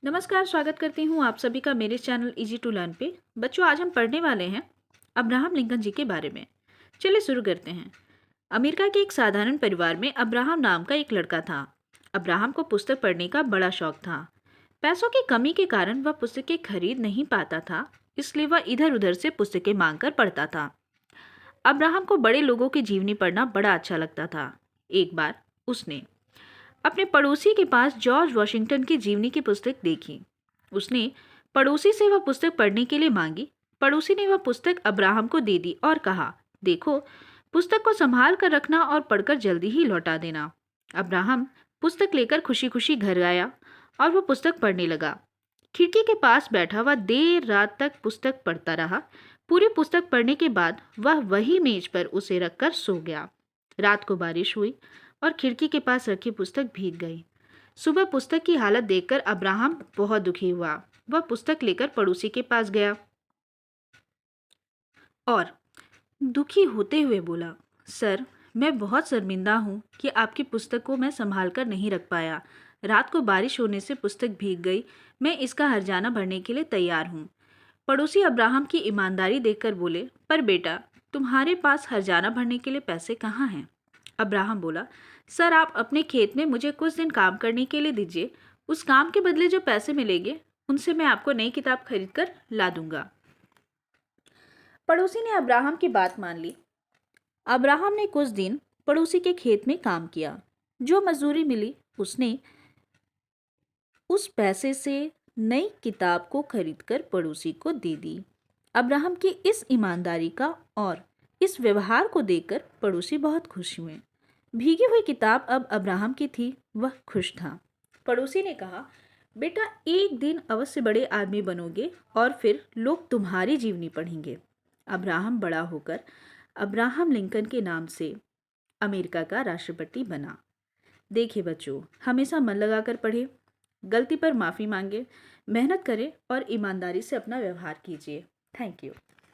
नमस्कार, स्वागत करती हूँ आप सभी का मेरे चैनल इजी टू लर्न पे। बच्चों, आज हम पढ़ने वाले हैं अब्राहम लिंकन जी के बारे में। चलिए शुरू करते हैं। अमेरिका के एक साधारण परिवार में अब्राहम नाम का एक लड़का था। अब्राहम को पुस्तक पढ़ने का बड़ा शौक था। पैसों की कमी के कारण वह पुस्तकें खरीद नहीं पाता था, इसलिए वह इधर उधर से पुस्तकें मांग कर पढ़ता था। अब्राहम को बड़े लोगों की जीवनी पढ़ना बड़ा अच्छा लगता था। एक बार उसने अपने पड़ोसी के पास जॉर्ज वॉशिंगटन की जीवनी की पुस्तक देखी। उसने पड़ोसी से वह पुस्तक पढ़ने के लिए मांगी। पड़ोसी ने वह पुस्तक अब्राहम को दे दी और कहा, देखो, पुस्तक को संभाल कर रखना और पढ़कर जल्दी ही लौटा देना। अब्राहम पुस्तक लेकर खुशी खुशी घर आया और वह पुस्तक पढ़ने लगा। खिड़की के पास बैठा वह देर रात तक पुस्तक पढ़ता रहा। पूरी पुस्तक पढ़ने के बाद वह वही मेज पर उसे रखकर सो गया। रात को बारिश हुई और खिड़की के पास रखी पुस्तक भीग गई। सुबह पुस्तक की हालत देखकर अब्राहम बहुत दुखी हुआ। वह पुस्तक लेकर पड़ोसी के पास गया और दुखी होते हुए बोला, सर, मैं बहुत शर्मिंदा हूँ कि आपकी पुस्तक को मैं संभाल कर नहीं रख पाया। रात को बारिश होने से पुस्तक भीग गई। मैं इसका हर्जाना भरने के लिए तैयार हूँ। पड़ोसी अब्राहम की ईमानदारी देखकर बोले, पर बेटा, तुम्हारे पास हर्जाना भरने के लिए पैसे कहाँ हैं? अब्राहम बोला, सर, आप अपने खेत में मुझे कुछ दिन काम करने के लिए दीजिए। उस काम के बदले जो पैसे मिलेंगे उनसे मैं आपको नई किताब खरीद कर ला दूंगा। पड़ोसी ने अब्राहम की बात मान ली। अब्राहम ने कुछ दिन पड़ोसी के खेत में काम किया। जो मजदूरी मिली उसने उस पैसे से नई किताब को खरीदकर पड़ोसी को दे दी। अब्राहम की इस ईमानदारी का और इस व्यवहार को देखकर पड़ोसी बहुत खुश हुए। भीगी हुई किताब अब अब्राहम की थी, वह खुश था। पड़ोसी ने कहा, बेटा, एक दिन अवश्य बड़े आदमी बनोगे और फिर लोग तुम्हारी जीवनी पढ़ेंगे। अब्राहम बड़ा होकर अब्राहम लिंकन के नाम से अमेरिका का राष्ट्रपति बना। देखिए बच्चों, हमेशा मन लगाकर पढ़े, गलती पर माफ़ी मांगे, मेहनत करें और ईमानदारी से अपना व्यवहार कीजिए। Thank you.